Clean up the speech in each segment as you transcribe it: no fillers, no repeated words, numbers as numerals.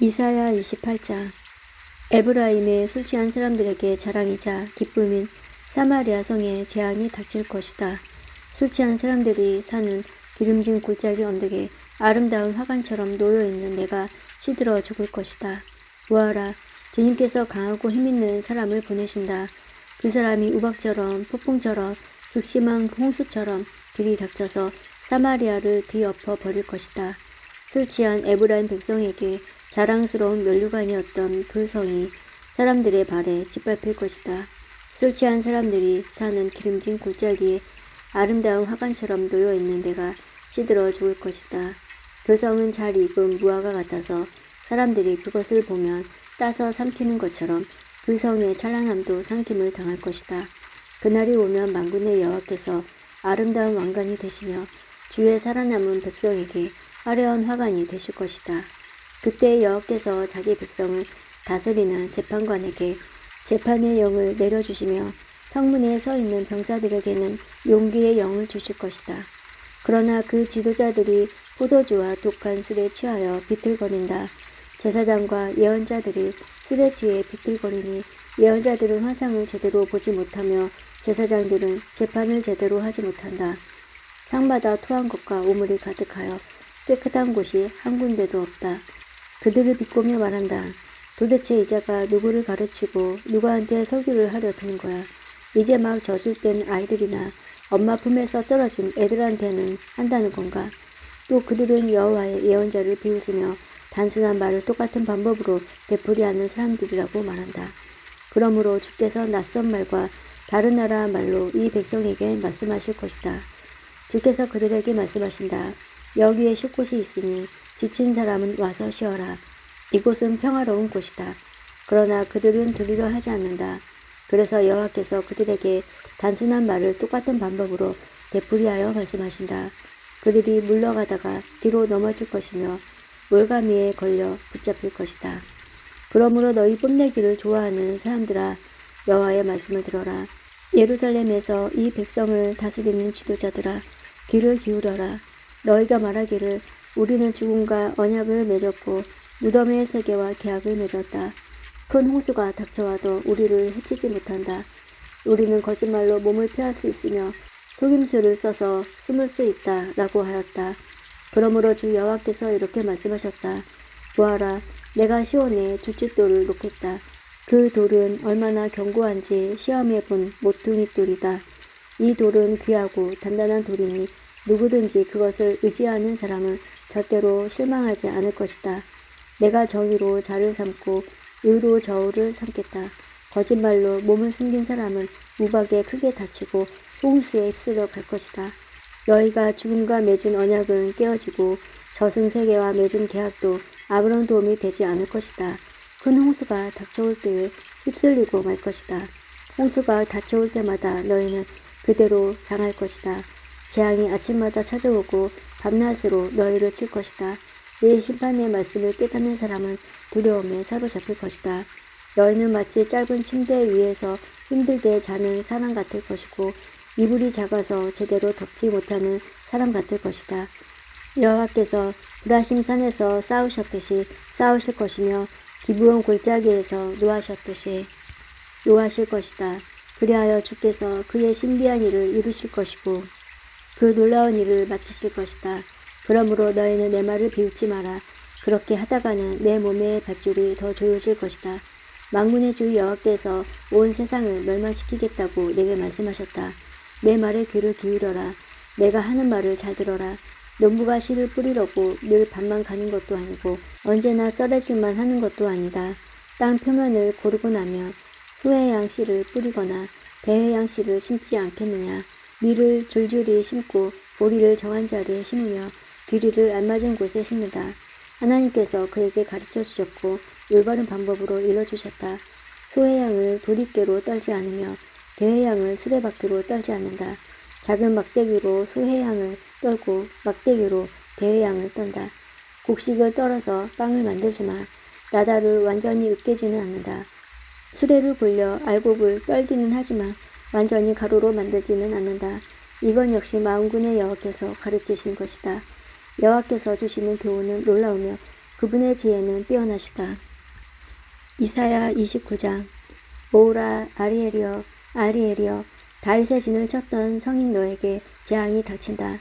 이사야 28장. 에브라임의 술 취한 사람들에게 자랑이자 기쁨인 사마리아 성에 재앙이 닥칠 것이다. 술 취한 사람들이 사는 기름진 골짜기 언덕에 아름다운 화관처럼 놓여있는 내가 시들어 죽을 것이다. 보아라, 주님께서 강하고 힘있는 사람을 보내신다. 그 사람이 우박처럼 폭풍처럼 극심한 홍수처럼 들이닥쳐서 사마리아를 뒤엎어 버릴 것이다. 술 취한 에브라임 백성에게 자랑스러운 면류관이었던 그 성이 사람들의 발에 짓밟힐 것이다. 술 취한 사람들이 사는 기름진 골짜기에 아름다운 화관처럼 놓여있는 데가 시들어 죽을 것이다. 그 성은 잘 익은 무화과 같아서 사람들이 그것을 보면 따서 삼키는 것처럼 그 성의 찬란함도 삼킴을 당할 것이다. 그날이 오면 만군의 여호와께서 아름다운 왕관이 되시며 주의 살아남은 백성에게 화려한 화관이 되실 것이다. 그때 여호와께서 자기 백성을 다스리는 재판관에게 재판의 영을 내려주시며 성문에 서 있는 병사들에게는 용기의 영을 주실 것이다. 그러나 그 지도자들이 포도주와 독한 술에 취하여 비틀거린다. 제사장과 예언자들이 술에 취해 비틀거리니 예언자들은 환상을 제대로 보지 못하며 제사장들은 재판을 제대로 하지 못한다. 상마다 토한 것과 오물이 가득하여 깨끗한 곳이 한 군데도 없다. 그들을 비꼬며 말한다. 도대체 이자가 누구를 가르치고 누구한테 설교를 하려 드는 거야. 이제 막 젖을 땐 아이들이나 엄마 품에서 떨어진 애들한테는 한다는 건가. 또 그들은 여호와의 예언자를 비웃으며 단순한 말을 똑같은 방법으로 되풀이하는 사람들이라고 말한다. 그러므로 주께서 낯선 말과 다른 나라 말로 이 백성에게 말씀하실 것이다. 주께서 그들에게 말씀하신다. 여기에 쉴 곳이 있으니 지친 사람은 와서 쉬어라. 이곳은 평화로운 곳이다. 그러나 그들은 들으려 하지 않는다. 그래서 여호와께서 그들에게 단순한 말을 똑같은 방법으로 되풀이하여 말씀하신다. 그들이 물러가다가 뒤로 넘어질 것이며 몰가미에 걸려 붙잡힐 것이다. 그러므로 너희 뽐내기를 좋아하는 사람들아, 여호와의 말씀을 들어라. 예루살렘에서 이 백성을 다스리는 지도자들아, 귀를 기울여라. 너희가 말하기를 우리는 죽음과 언약을 맺었고 무덤의 세계와 계약을 맺었다. 큰 홍수가 닥쳐와도 우리를 해치지 못한다. 우리는 거짓말로 몸을 피할 수 있으며 속임수를 써서 숨을 수 있다 라고 하였다. 그러므로 주 여호와께서 이렇게 말씀하셨다. 보아라, 내가 시온에 주춧돌을 놓겠다. 그 돌은 얼마나 견고한지 시험해 본 모퉁이 돌이다. 이 돌은 귀하고 단단한 돌이니 누구든지 그것을 의지하는 사람은 절대로 실망하지 않을 것이다. 내가 정의로 자를 삼고 의로 저울을 삼겠다. 거짓말로 몸을 숨긴 사람은 우박에 크게 다치고 홍수에 휩쓸려 갈 것이다. 너희가 죽음과 맺은 언약은 깨어지고 저승세계와 맺은 계약도 아무런 도움이 되지 않을 것이다. 큰 홍수가 닥쳐올 때에 휩쓸리고 말 것이다. 홍수가 닥쳐올 때마다 너희는 그대로 당할 것이다. 재앙이 아침마다 찾아오고 밤낮으로 너희를 칠 것이다. 내 심판의 말씀을 깨닫는 사람은 두려움에 사로잡힐 것이다. 너희는 마치 짧은 침대 위에서 힘들게 자는 사람 같을 것이고 이불이 작아서 제대로 덮지 못하는 사람 같을 것이다. 여호와께서 브라심 산에서 싸우셨듯이 싸우실 것이며 기브온 골짜기에서 노하셨듯이 노하실 것이다. 그리하여 주께서 그의 신비한 일을 이루실 것이고 그 놀라운 일을 마치실 것이다. 그러므로 너희는 내 말을 비웃지 마라. 그렇게 하다가는 내 몸의 밧줄이 더 조여질 것이다. 만군의 주 여호와께서 온 세상을 멸망시키겠다고 내게 말씀하셨다. 내 말에 귀를 기울여라. 내가 하는 말을 잘 들어라. 농부가 씨를 뿌리려고 늘 밭만 가는 것도 아니고 언제나 썰어질만 하는 것도 아니다. 땅 표면을 고르고 나면 소해양 씨를 뿌리거나 대해양 씨를 심지 않겠느냐. 밀을 줄줄이 심고 보리를 정한 자리에 심으며 귀리를 알맞은 곳에 심는다. 하나님께서 그에게 가르쳐 주셨고 올바른 방법으로 일러주셨다. 소해양을 도리깨로 떨지 않으며 대해양을 수레바퀴로 떨지 않는다. 작은 막대기로 소해양을 떨고 막대기로 대해양을 떤다. 곡식을 떨어서 빵을 만들지 마. 나달을 완전히 으깨지는 않는다. 수레를 굴려 알곡을 떨기는 하지만 완전히 가루로 만들지는 않는다. 이건 역시 만군의 여호와께서 가르치신 것이다. 여호와께서 주시는 교훈은 놀라우며 그분의 지혜는 뛰어나시다. 이사야 29장. 오라 아리엘이여 아리엘이여 다윗의 진을 쳤던 성인 너에게 재앙이 닥친다.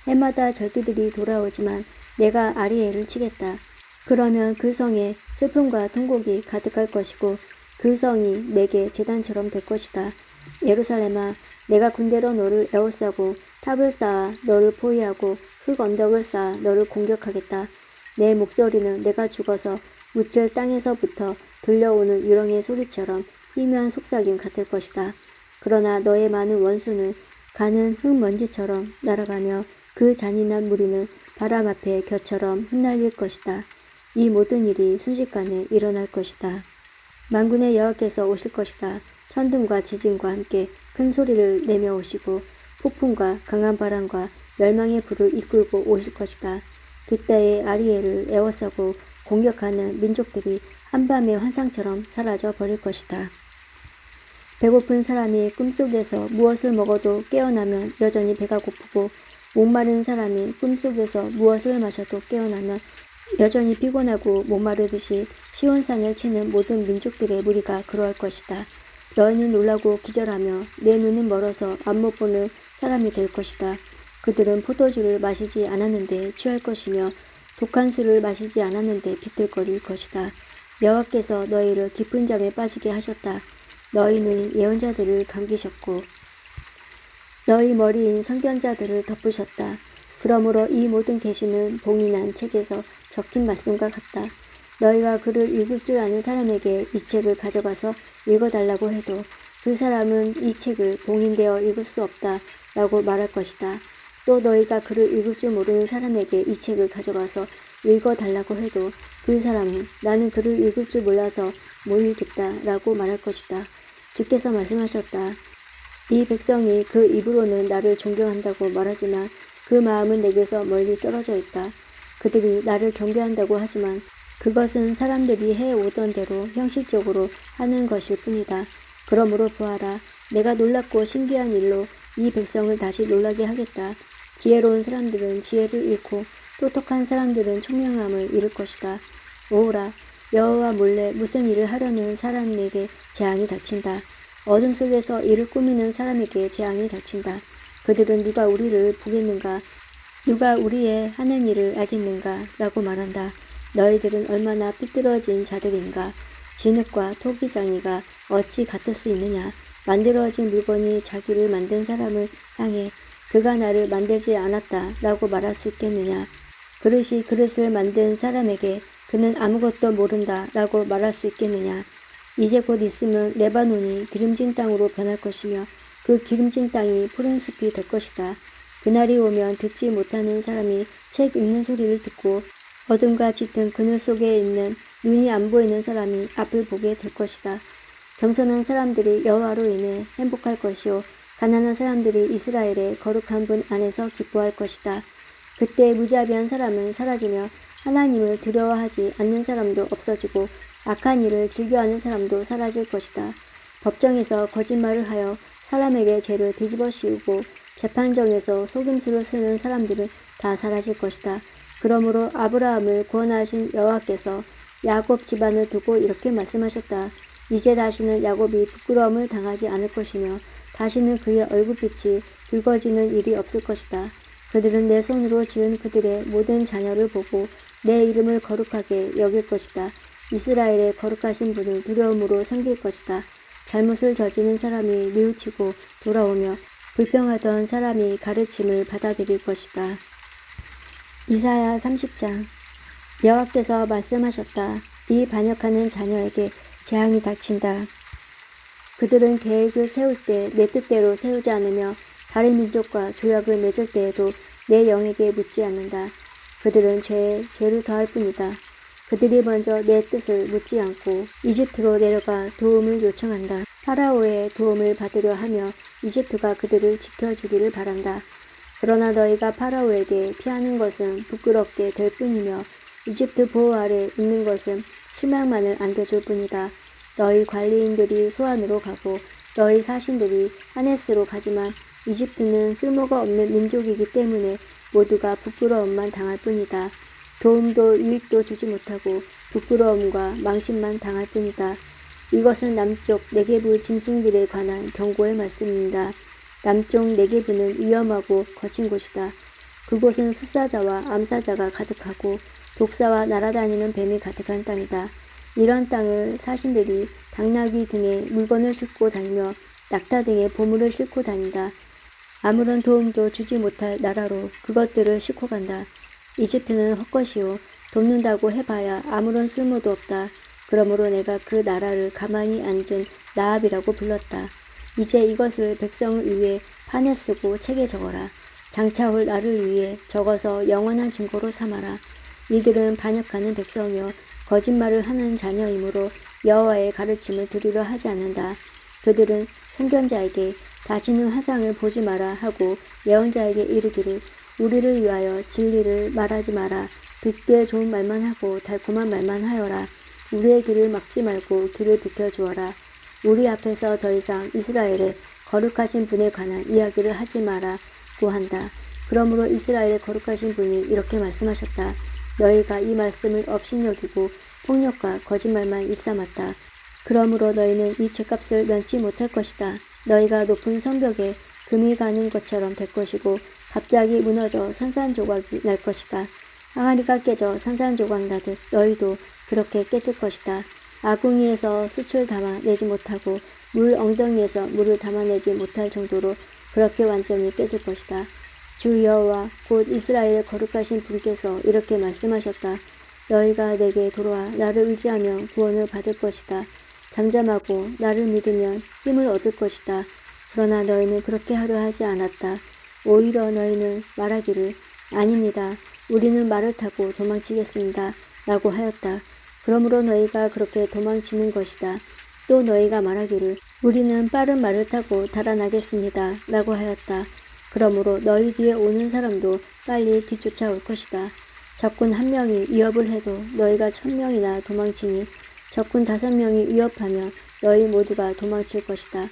해마다 절기들이 돌아오지만 내가 아리엘을 치겠다. 그러면 그 성에 슬픔과 통곡이 가득할 것이고 그 성이 내게 제단처럼 될 것이다. 예루살렘아, 내가 군대로 너를 에워싸고 탑을 쌓아 너를 포위하고 흙 언덕을 쌓아 너를 공격하겠다. 내 목소리는 내가 죽어서 묻힐 땅에서부터 들려오는 유령의 소리처럼 희미한 속삭임 같을 것이다. 그러나 너의 많은 원수는 가는 흙먼지처럼 날아가며 그 잔인한 무리는 바람 앞에 겨처럼 흩날릴 것이다. 이 모든 일이 순식간에 일어날 것이다. 만군의 여호와께서 오실 것이다. 천둥과 지진과 함께 큰 소리를 내며 오시고 폭풍과 강한 바람과 멸망의 불을 이끌고 오실 것이다. 그때에 아리엘을 에워싸고 공격하는 민족들이 한밤의 환상처럼 사라져 버릴 것이다. 배고픈 사람이 꿈속에서 무엇을 먹어도 깨어나면 여전히 배가 고프고 목마른 사람이 꿈속에서 무엇을 마셔도 깨어나면 여전히 피곤하고 목마르듯이 시온산을 치는 모든 민족들의 무리가 그러할 것이다. 너희는 놀라고 기절하며 내 눈은 멀어서 안 못 보는 사람이 될 것이다. 그들은 포도주를 마시지 않았는데 취할 것이며 독한 술을 마시지 않았는데 비틀거릴 것이다. 여호와께서 너희를 깊은 잠에 빠지게 하셨다. 너희 눈이 예언자들을 감기셨고 너희 머리인 선견자들을 덮으셨다. 그러므로 이 모든 계시는 봉인한 책에서 적힌 말씀과 같다. 너희가 글을 읽을 줄 아는 사람에게 이 책을 가져가서 읽어달라고 해도 그 사람은 이 책을 봉인되어 읽을 수 없다 라고 말할 것이다. 또 너희가 글을 읽을 줄 모르는 사람에게 이 책을 가져가서 읽어달라고 해도 그 사람은 나는 글을 읽을 줄 몰라서 못 읽겠다 라고 말할 것이다. 주께서 말씀하셨다. 이 백성이 그 입으로는 나를 존경한다고 말하지만 그 마음은 내게서 멀리 떨어져 있다. 그들이 나를 경배한다고 하지만 그것은 사람들이 해오던 대로 형식적으로 하는 것일 뿐이다. 그러므로 보아라. 내가 놀랍고 신기한 일로 이 백성을 다시 놀라게 하겠다. 지혜로운 사람들은 지혜를 잃고 똑똑한 사람들은 총명함을 잃을 것이다. 오라. 여호와 몰래 무슨 일을 하려는 사람에게 재앙이 닥친다. 어둠 속에서 일을 꾸미는 사람에게 재앙이 닥친다. 그들은 누가 우리를 보겠는가? 누가 우리의 하는 일을 알겠는가? 라고 말한다. 너희들은 얼마나 삐뚤어진 자들인가? 진흙과 토기장이가 어찌 같을 수 있느냐? 만들어진 물건이 자기를 만든 사람을 향해 그가 나를 만들지 않았다 라고 말할 수 있겠느냐? 그릇이 그릇을 만든 사람에게 그는 아무것도 모른다 라고 말할 수 있겠느냐? 이제 곧 있으면 레바논이 기름진 땅으로 변할 것이며 그 기름진 땅이 푸른 숲이 될 것이다. 그날이 오면 듣지 못하는 사람이 책 읽는 소리를 듣고 어둠과 짙은 그늘 속에 있는 눈이 안 보이는 사람이 앞을 보게 될 것이다. 겸손한 사람들이 여호와로 인해 행복할 것이요 가난한 사람들이 이스라엘의 거룩한 분 안에서 기뻐할 것이다. 그때 무자비한 사람은 사라지며 하나님을 두려워하지 않는 사람도 없어지고 악한 일을 즐겨하는 사람도 사라질 것이다. 법정에서 거짓말을 하여 사람에게 죄를 뒤집어 씌우고 재판정에서 속임수를 쓰는 사람들은 다 사라질 것이다. 그러므로 아브라함을 구원하신 여호와께서 야곱 집안을 두고 이렇게 말씀하셨다. 이제 다시는 야곱이 부끄러움을 당하지 않을 것이며 다시는 그의 얼굴빛이 붉어지는 일이 없을 것이다. 그들은 내 손으로 지은 그들의 모든 자녀를 보고 내 이름을 거룩하게 여길 것이다. 이스라엘의 거룩하신 분을 두려움으로 섬길 것이다. 잘못을 저지른 사람이 뉘우치고 돌아오며 불평하던 사람이 가르침을 받아들일 것이다. 이사야 30장. 여호와께서 말씀하셨다. 이 반역하는 자녀에게 재앙이 닥친다. 그들은 계획을 세울 때 내 뜻대로 세우지 않으며 다른 민족과 조약을 맺을 때에도 내 영에게 묻지 않는다. 그들은 죄에 죄를 더할 뿐이다. 그들이 먼저 내 뜻을 묻지 않고 이집트로 내려가 도움을 요청한다. 파라오의 도움을 받으려 하며 이집트가 그들을 지켜주기를 바란다. 그러나 너희가 파라오에게 피하는 것은 부끄럽게 될 뿐이며 이집트 보호 아래 있는 것은 실망만을 안겨줄 뿐이다. 너희 관리인들이 소안으로 가고 너희 사신들이 하네스로 가지만 이집트는 쓸모가 없는 민족이기 때문에 모두가 부끄러움만 당할 뿐이다. 도움도 유익도 주지 못하고 부끄러움과 망신만 당할 뿐이다. 이것은 남쪽 네게부 짐승들에 관한 경고의 말씀입니다. 남쪽 네게부는 위험하고 거친 곳이다. 그곳은 숫사자와 암사자가 가득하고 독사와 날아다니는 뱀이 가득한 땅이다. 이런 땅을 사신들이 당나귀 등의 물건을 싣고 다니며 낙타 등의 보물을 싣고 다닌다. 아무런 도움도 주지 못할 나라로 그것들을 싣고 간다. 이집트는 헛것이요 돕는다고 해봐야 아무런 쓸모도 없다. 그러므로 내가 그 나라를 가만히 앉은 라합이라고 불렀다. 이제 이것을 백성을 위해 판에 쓰고 책에 적어라. 장차 올 나를 위해 적어서 영원한 증거로 삼아라. 이들은 반역하는 백성이요 거짓말을 하는 자녀이므로 여호와의 가르침을 들으려 하지 않는다. 그들은 생견자에게 다시는 화상을 보지 마라 하고 예언자에게 이르기를 우리를 위하여 진리를 말하지 마라. 듣기에 좋은 말만 하고 달콤한 말만 하여라. 우리의 길을 막지 말고 길을 비켜주어라. 우리 앞에서 더 이상 이스라엘의 거룩하신 분에 관한 이야기를 하지 마라고 한다. 그러므로 이스라엘의 거룩하신 분이 이렇게 말씀하셨다. 너희가 이 말씀을 업신여기고 폭력과 거짓말만 일삼았다. 그러므로 너희는 이 죄값을 면치 못할 것이다. 너희가 높은 성벽에 금이 가는 것처럼 될 것이고 갑자기 무너져 산산조각이 날 것이다. 항아리가 깨져 산산조각 나듯 너희도 그렇게 깨질 것이다. 아궁이에서 숯을 담아내지 못하고 물 엉덩이에서 물을 담아내지 못할 정도로 그렇게 완전히 깨질 것이다. 주 여호와 곧 이스라엘의 거룩하신 분께서 이렇게 말씀하셨다. 너희가 내게 돌아와 나를 의지하면 구원을 받을 것이다. 잠잠하고 나를 믿으면 힘을 얻을 것이다. 그러나 너희는 그렇게 하려 하지 않았다. 오히려 너희는 말하기를 아닙니다. 우리는 말을 타고 도망치겠습니다. 라고 하였다. 그러므로 너희가 그렇게 도망치는 것이다. 또 너희가 말하기를 우리는 빠른 말을 타고 달아나겠습니다. 라고 하였다. 그러므로 너희 뒤에 오는 사람도 빨리 뒤쫓아올 것이다. 적군 1명이 위협을 해도 너희가 1000명이나 도망치니 적군 5명이 위협하면 너희 모두가 도망칠 것이다.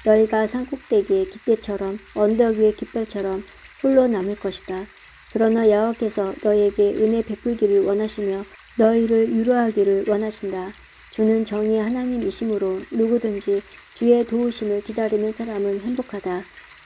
너희가 산꼭대기의 깃대처럼 언덕 위의 깃발처럼 홀로 남을 것이다. 그러나 여호와께서 너희에게 은혜 베풀기를 원하시며 너희를 위로하기를 원하신다. 주는 정의의 하나님이시므로 누구든지 주의 도우심을 기다리는 사람은 행복하다.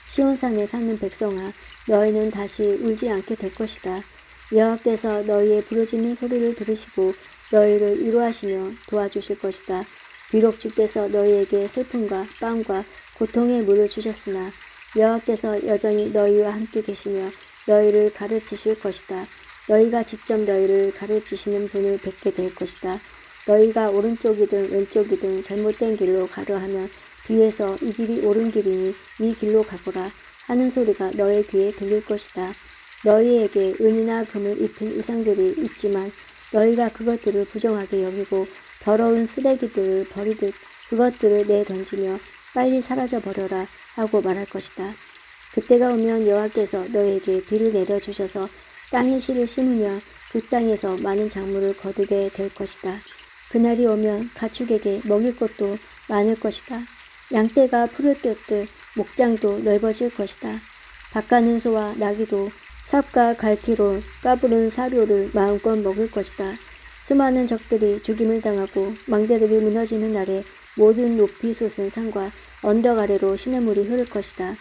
시온산에 사는 백성아, 너희는 다시 울지 않게 될 것이다. 여호와께서 너희의 부르짖는 소리를 들으시고 너희를 위로하시며 도와주실 것이다. 비록 주께서 너희에게 슬픔과 빵과 고통의 물을 주셨으나 여호와께서 여전히 너희와 함께 계시며 너희를 가르치실 것이다. 너희가 직접 너희를 가르치시는 분을 뵙게 될 것이다. 너희가 오른쪽이든 왼쪽이든 잘못된 길로 가려 하면 뒤에서 이 길이 옳은 길이니 이 길로 가거라 하는 소리가 너희 귀에 들릴 것이다. 너희에게 은이나 금을 입힌 우상들이 있지만 너희가 그것들을 부정하게 여기고 더러운 쓰레기들을 버리듯 그것들을 내던지며 빨리 사라져 버려라 하고 말할 것이다. 그때가 오면 여호와께서 너희에게 비를 내려주셔서 땅에 씨를 심으면 그 땅에서 많은 작물을 거두게 될 것이다. 그날이 오면 가축에게 먹일 것도 많을 것이다. 양떼가 풀을 뜯듯 목장도 넓어질 것이다. 밭가는 소와 나귀도 삽과 갈퀴로 까부른 사료를 마음껏 먹을 것이다. 수많은 적들이 죽임을 당하고 망대들이 무너지는 날에 모든 높이 솟은 산과 언덕 아래로 시냇물이 흐를 것이다.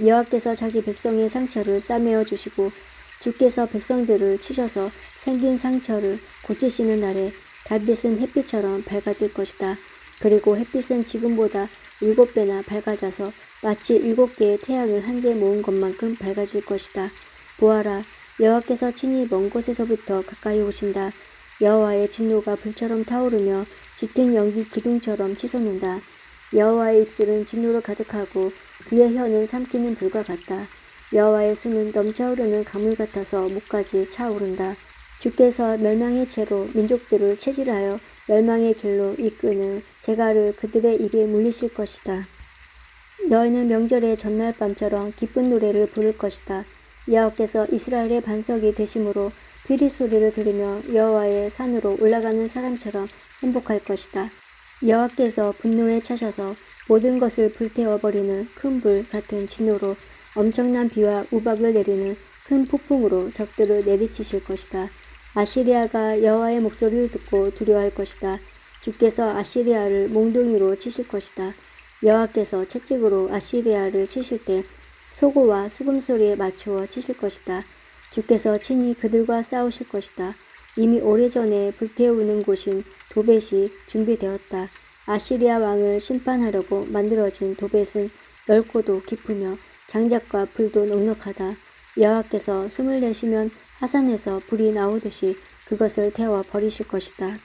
여호와께서 자기 백성의 상처를 싸매어 주시고 주께서 백성들을 치셔서 생긴 상처를 고치시는 날에 달빛은 햇빛처럼 밝아질 것이다. 그리고 햇빛은 지금보다 7배나 밝아져서 마치 7개의 태양을 한데 모은 것만큼 밝아질 것이다. 보아라, 여호와께서 친히 먼 곳에서부터 가까이 오신다. 여호와의 진노가 불처럼 타오르며 짙은 연기 기둥처럼 치솟는다. 여호와의 입술은 진노로 가득하고 그의 혀는 삼키는 불과 같다. 여호와의 숨은 넘쳐흐르는 강물 같아서 목까지 차오른다. 주께서 멸망의 채로 민족들을 체질하여 멸망의 길로 이끄는 재갈을 그들의 입에 물리실 것이다. 너희는 명절의 전날 밤처럼 기쁜 노래를 부를 것이다. 여호와께서 이스라엘의 반석이 되심으로 피리 소리를 들으며 여호와의 산으로 올라가는 사람처럼 행복할 것이다. 여호와께서 분노에 차셔서 모든 것을 불태워버리는 큰 불 같은 진노로 엄청난 비와 우박을 내리는 큰 폭풍으로 적들을 내리치실 것이다. 아시리아가 여호와의 목소리를 듣고 두려워할 것이다. 주께서 아시리아를 몽둥이로 치실 것이다. 여호와께서 채찍으로 아시리아를 치실 때 소고와 수금소리에 맞추어 치실 것이다. 주께서 친히 그들과 싸우실 것이다. 이미 오래전에 불태우는 곳인 도벳이 준비되었다. 아시리아 왕을 심판하려고 만들어진 도벳은 넓고도 깊으며 장작과 불도 넉넉하다. 여호와께서 숨을 내쉬면 하산에서 불이 나오듯이 그것을 태워 버리실 것이다.